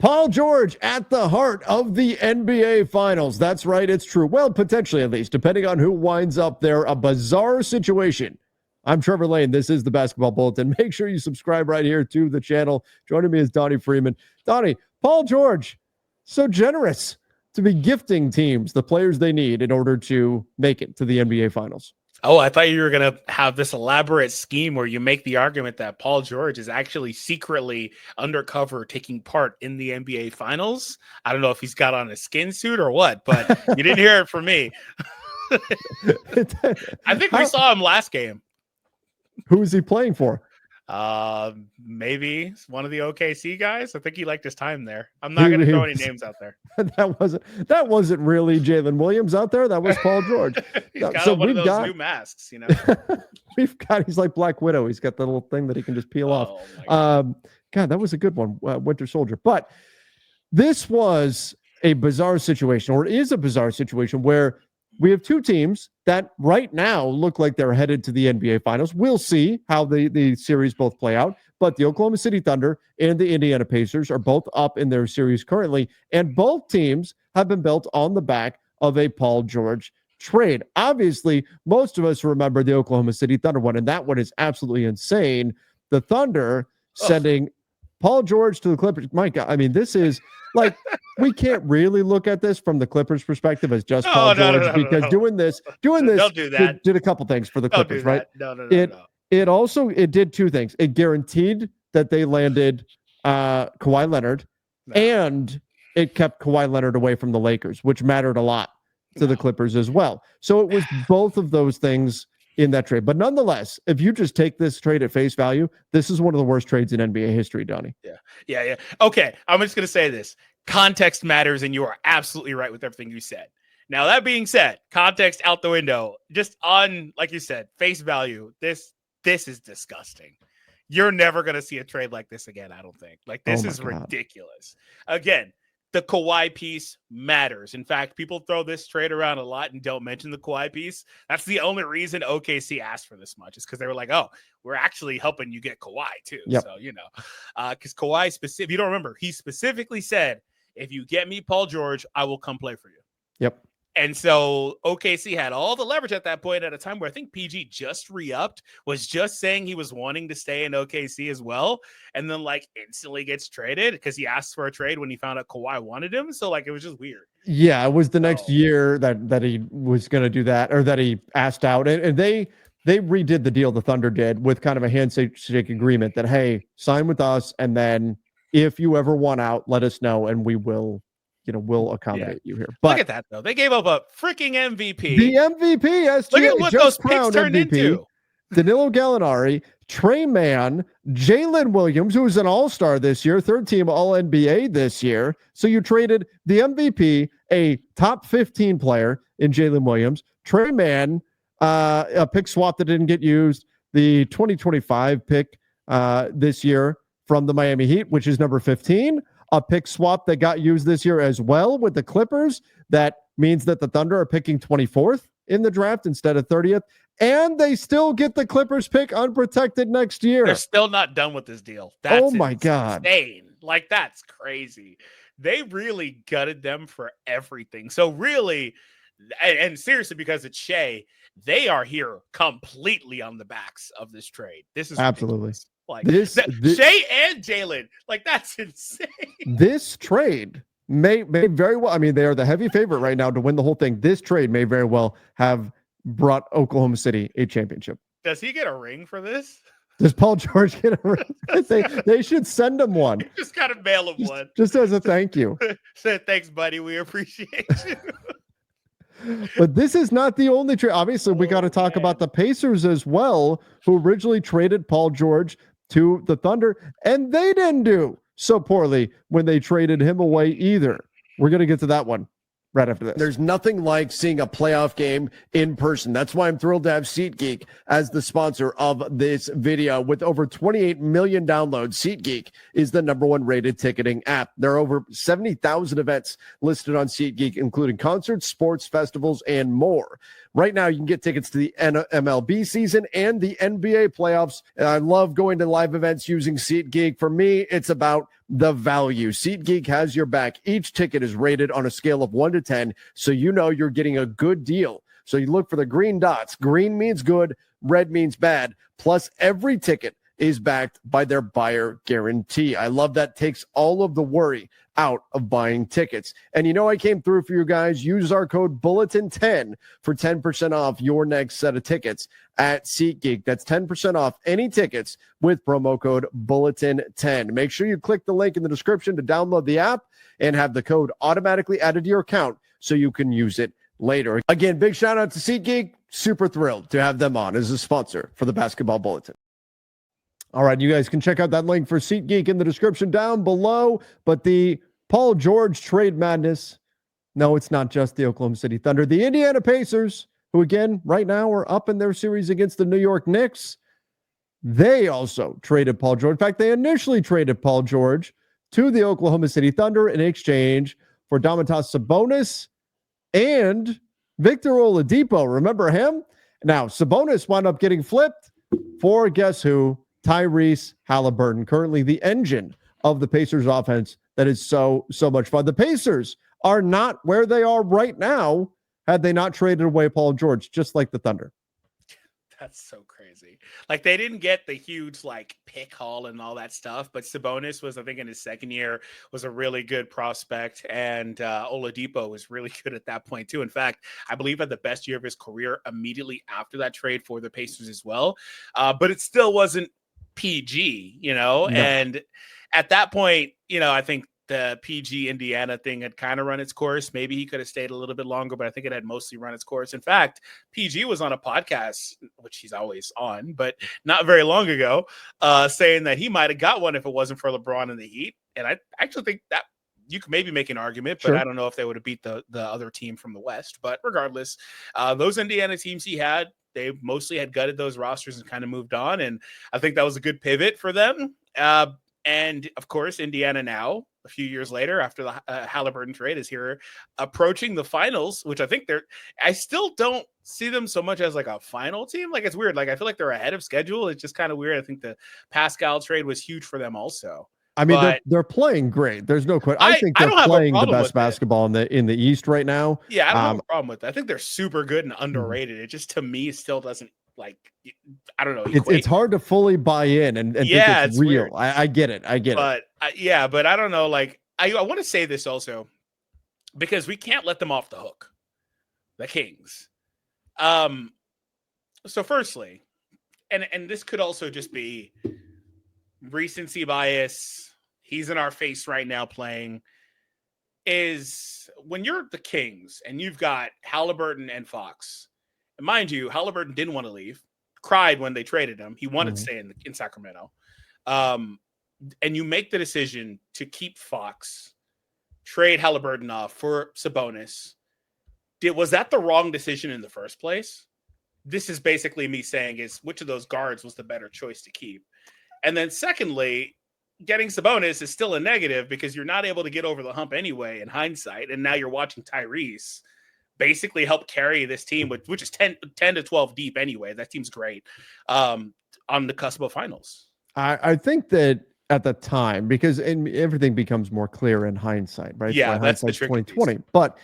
Paul George at the heart of the NBA Finals. That's right, it's true. Well, potentially at least, depending on who winds up there. A bizarre situation. I'm Trevor Lane. This is the Basketball Bulletin. Make sure you subscribe right here to the channel. Joining me is Donnie Freeman. Donnie, Paul George, so generous to be gifting teams the players they need in order to make it to the NBA Finals. Oh, I thought you were going to have this elaborate scheme where you make the argument that Paul George is actually secretly undercover taking part in the NBA Finals. I don't know if he's got on a skin suit or what, but you didn't hear it from me. I think we saw him last game. Who is he playing for? Maybe one of the OKC guys. I think he liked his time there. I'm not going to throw any names out there. That wasn't really Jalen Williams out there. That was Paul George. He's got one of those new masks, He's like Black Widow. He's got the little thing that he can just peel off. God, that was a good one, Winter Soldier. But this was a bizarre situation, or it is a bizarre situation where we have two teams that right now look like they're headed to the NBA Finals. We'll see how the series both play out. But the Oklahoma City Thunder and the Indiana Pacers are both up in their series currently. And both teams have been built on the back of a Paul George trade. Obviously, most of us remember the Oklahoma City Thunder one, and that one is absolutely insane. The Thunder sending Paul George to the Clippers. My God, I mean, this is like, we can't really look at this from the Clippers perspective as just Paul George, because doing this don't do that. Did a couple things for the Clippers, right? No. It did two things. It guaranteed that they landed Kawhi Leonard, and it kept Kawhi Leonard away from the Lakers, which mattered a lot to the Clippers as well. So it was both of those things in that trade. But nonetheless, if you just take this trade at face value, this is one of the worst trades in NBA history, Donnie. Yeah. Okay, I'm just going to say this. Context matters, and you are absolutely right with everything you said. Now, that being said, context out the window. Just on, like you said, face value, this is disgusting. You're never going to see a trade like this again, I don't think. Like, this is ridiculous. Again, the Kawhi piece matters. In fact, people throw this trade around a lot and don't mention the Kawhi piece. That's the only reason OKC asked for this much, is because they were like, oh, we're actually helping you get Kawhi too. Yep. So, because Kawhi if you don't remember, he specifically said, if you get me Paul George, I will come play for you. Yep. And so OKC had all the leverage at that point, at a time where I think PG just re-upped, was just saying he was wanting to stay in OKC as well, and then like instantly gets traded because he asked for a trade when he found out Kawhi wanted him. So like, it was just weird. Yeah, it was the next year that he was going to do that, or that he asked out, and they redid the deal, the Thunder did, with kind of a handshake agreement that, hey, sign with us, and then if you ever want out, let us know, and we will we'll accommodate you here. But look at that, though. They gave up a freaking MVP. The MVP, SGA. Look at what those picks turned into. Danilo Gallinari, Trey Mann, Jalen Williams, who was an all-star this year, third-team All-NBA this year. So you traded the MVP, a top 15 player in Jalen Williams, Trey Mann, a pick swap that didn't get used, the 2025 pick this year from the Miami Heat, which is number 15, a pick swap that got used this year as well with the Clippers. That means that the Thunder are picking 24th in the draft instead of 30th. And they still get the Clippers pick unprotected next year. They're still not done with this deal. That's God. Insane. Like, that's crazy. They really gutted them for everything. So really, and seriously, because it's Shea, they are here completely on the backs of this trade. This is absolutely ridiculous. Like this Shea and Jalen, like, that's insane. This trade may very well, I mean, they are the heavy favorite right now to win the whole thing. This trade may very well have brought Oklahoma City a championship. Does he get a ring for this? Does Paul George get a ring? They should send him one. You just gotta mail him one. Just as a thank you. Say, thanks, buddy. We appreciate you. But this is not the only trade. Obviously, we got to talk about the Pacers as well, who originally traded Paul George to the Thunder, and they didn't do so poorly when they traded him away either. We're going to get to that one right after this. There's nothing like seeing a playoff game in person. That's why I'm thrilled to have SeatGeek as the sponsor of this video. With over 28 million downloads, SeatGeek is the #1 rated ticketing app. There are over 70,000 events listed on SeatGeek, including concerts, sports, festivals, and more. Right now, you can get tickets to the MLB season and the NBA playoffs. And I love going to live events using SeatGeek. For me, it's about the value. SeatGeek has your back. Each ticket is rated on a scale of 1 to 10, so you know you're getting a good deal. So you look for the green dots. Green means good, red means bad. Plus, every ticket is backed by their buyer guarantee. I love that. Takes all of the worry out of buying tickets. And you know, I came through for you guys. Use our code Bulletin10 for 10% off your next set of tickets at SeatGeek. That's 10% off any tickets with promo code Bulletin10. Make sure you click the link in the description to download the app and have the code automatically added to your account so you can use it later. Again, big shout out to SeatGeek. Super thrilled to have them on as a sponsor for the Basketball Bulletin. All right, you guys can check out that link for SeatGeek in the description down below. But the Paul George trade madness, no, it's not just the Oklahoma City Thunder. The Indiana Pacers, who again, right now are up in their series against the New York Knicks, they also traded Paul George. In fact, they initially traded Paul George to the Oklahoma City Thunder in exchange for Domantas Sabonis and Victor Oladipo. Remember him? Now, Sabonis wound up getting flipped for, guess who? Tyrese Halliburton, currently the engine of the Pacers offense. That is so much fun. The Pacers are not where they are right now had they not traded away Paul George, just like the Thunder. That's so crazy. Like, they didn't get the huge like pick haul and all that stuff, but Sabonis was, I think, in his second year, was a really good prospect, and Oladipo was really good at that point too. In fact, I believe had the best year of his career immediately after that trade for the Pacers as well. But it still wasn't PG, you know, No. And at that point, you know, I think the PG Indiana thing had kind of run its course. Maybe he could have stayed a little bit longer, but I think it had mostly run its course. In fact, PG was on a podcast, which he's always on, but not very long ago, saying that he might have got one if it wasn't for LeBron and the Heat. And I actually think that you could maybe make an argument, but Sure. I don't know if they would have beat the other team from the West. But regardless, those Indiana teams he had, they mostly had gutted those rosters and kind of moved on. And I think that was a good pivot for them. And of course, Indiana now, a few years later, after the Halliburton trade, is here approaching the finals, which I think I still don't see them so much as like a final team. Like, it's weird. Like, I feel like they're ahead of schedule. It's just kind of weird. I think the Pascal trade was huge for them also. I mean, they're playing great. There's no question. I think they're playing the best basketball in the East right now. Yeah, I don't have a problem with that. I think they're super good and underrated. It just, to me, still doesn't, like, I don't know. It's hard to fully buy in and think it's real. I get it. But I don't know. Like, I want to say this also, because we can't let them off the hook. The Kings. So firstly, and this could also just be recency bias. He's in our face right now playing. Is when you're the Kings and you've got Halliburton and Fox. And mind you, Halliburton didn't want to leave. Cried when they traded him. He wanted to stay in Sacramento. And you make the decision to keep Fox, trade Halliburton off for Sabonis. Was that the wrong decision in the first place? This is basically me saying is which of those guards was the better choice to keep. And then secondly, getting Sabonis is still a negative because you're not able to get over the hump anyway in hindsight. And now you're watching Tyrese basically help carry this team, which is 10 to 12 deep anyway. That team's great on the cusp of finals. I think that at the time, because everything becomes more clear in hindsight, right? Yeah, that's the 2020. But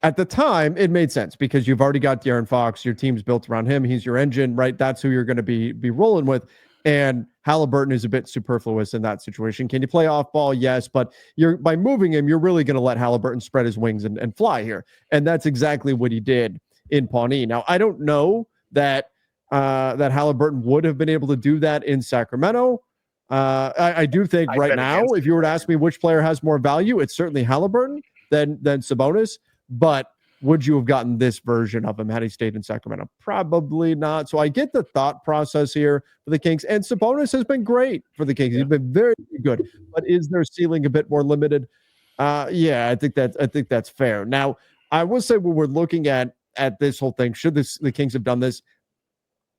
at the time, it made sense because you've already got De'Aaron Fox. Your team's built around him. He's your engine, right? That's who you're going to be rolling with. And Halliburton is a bit superfluous in that situation. Can you play off ball? Yes, but by moving him, you're really going to let Halliburton spread his wings and fly here. And that's exactly what he did in Pawnee. Now, I don't know that Halliburton would have been able to do that in Sacramento. I do think right now, if you were to ask me which player has more value, it's certainly Halliburton than Sabonis. But would you have gotten this version of him had he stayed in Sacramento? Probably not. So I get the thought process here for the Kings. And Sabonis has been great for the Kings. Yeah. He's been very good. But is their ceiling a bit more limited? Yeah, I think that's fair. Now, I will say when we're looking at this whole thing, should the Kings have done this?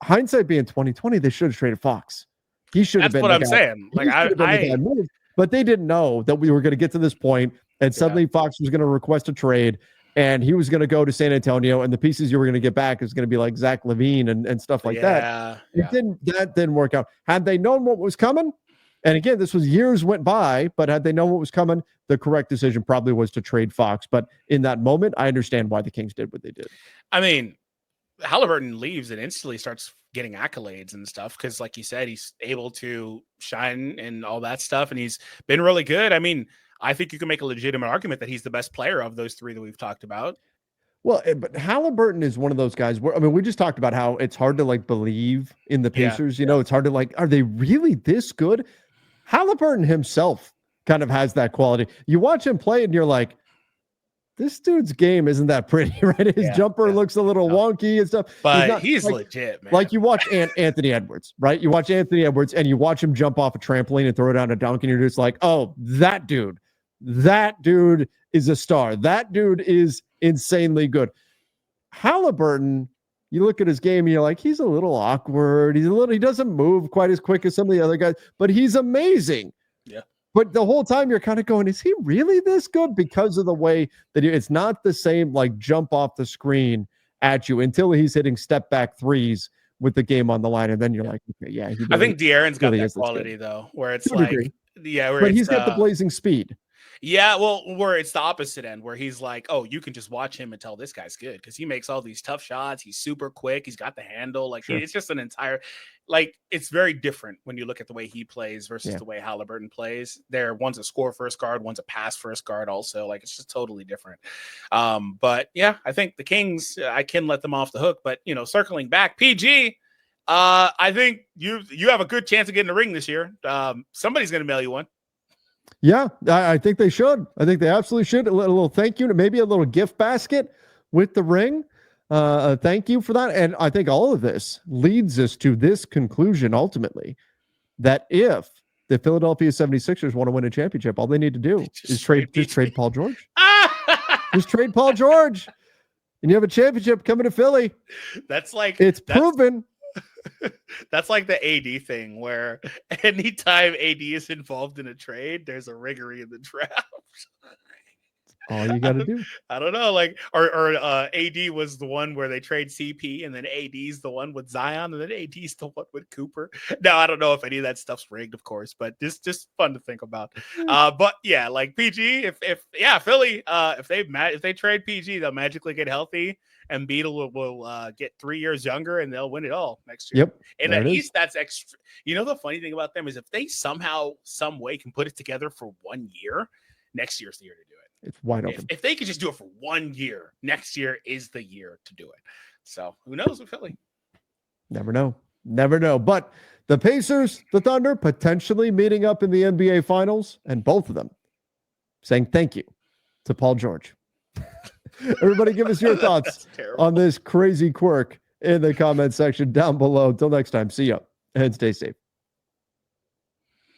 Hindsight being 2020, they should have traded Fox. He should have been. That's what I'm saying. Like but they didn't know that we were going to get to this point, and suddenly Fox was going to request a trade. and he was going to go to San Antonio, and the pieces you were going to get back is going to be like Zach LaVine and stuff like that. That didn't work out. Had they known what was coming, and again, this was years went by, but had they known what was coming, the correct decision probably was to trade Fox. But in that moment, I understand why the Kings did what they did. I mean, Halliburton leaves and instantly starts getting accolades and stuff because, like you said, he's able to shine and all that stuff, and he's been really good. I mean, I think you can make a legitimate argument that he's the best player of those three that we've talked about. Well, but Halliburton is one of those guys where, I mean, we just talked about how it's hard to like believe in the Pacers. You know, it's hard to like, are they really this good? Halliburton himself kind of has that quality. You watch him play and you're like, this dude's game isn't that pretty, right? His jumper looks a little wonky and stuff. But he's like, legit, man. Like you watch Anthony Edwards, right? You watch Anthony Edwards and you watch him jump off a trampoline and throw down a dunk, and you're just like, oh, that dude is a star. That dude is insanely good. Halliburton, you look at his game and you're like, he's a little awkward. He doesn't move quite as quick as some of the other guys, but he's amazing. Yeah. But the whole time you're kind of going, is he really this good? Because of the way that it's not the same like jump off the screen at you until he's hitting step back threes with the game on the line. And then you're like, okay, yeah. I think De'Aaron's got that quality though, where it's like, but he's got the blazing speed. Yeah, well, where it's the opposite end, where he's like, oh, you can just watch him and tell this guy's good because he makes all these tough shots. He's super quick. He's got the handle. Like, it's just an entire, like, it's very different when you look at the way he plays versus the way Halliburton plays. One's a score first guard, one's a pass first guard also. Like, it's just totally different. But yeah, I think the Kings, I can let them off the hook. But, you know, circling back, PG, I think you have a good chance of getting a ring this year. Somebody's going to mail you one. Yeah, I think they should. I think they absolutely should. A little thank you, maybe a little gift basket with the ring. Thank you for that. And I think all of this leads us to this conclusion ultimately, that if the Philadelphia 76ers want to win a championship, all they need to do is trade Paul George. Just trade Paul George. And you have a championship coming to Philly. It's proven. That's like the AD thing where anytime AD is involved in a trade, there's a riggery in the draft. All you got to do. I don't know. Like, or AD was the one where they trade CP, and then AD's the one with Zion, and then AD's the one with Cooper. Now, I don't know if any of that stuff's rigged, of course, but it's just fun to think about. But yeah, like PG, if Philly, if they trade PG, they'll magically get healthy. And Embiid will get 3 years younger, and they'll win it all next year. Yep. And at least that's extra. You know, the funny thing about them is if they somehow, some way can put it together for 1 year, next year's the year to do it. It's wide open. If they could just do it for 1 year, next year is the year to do it. So who knows with Philly? Never know. But the Pacers, the Thunder, potentially meeting up in the NBA Finals, and both of them saying thank you to Paul George. Everybody give us your thoughts on this crazy quirk in the comment section down below. Until next time, see ya and stay safe.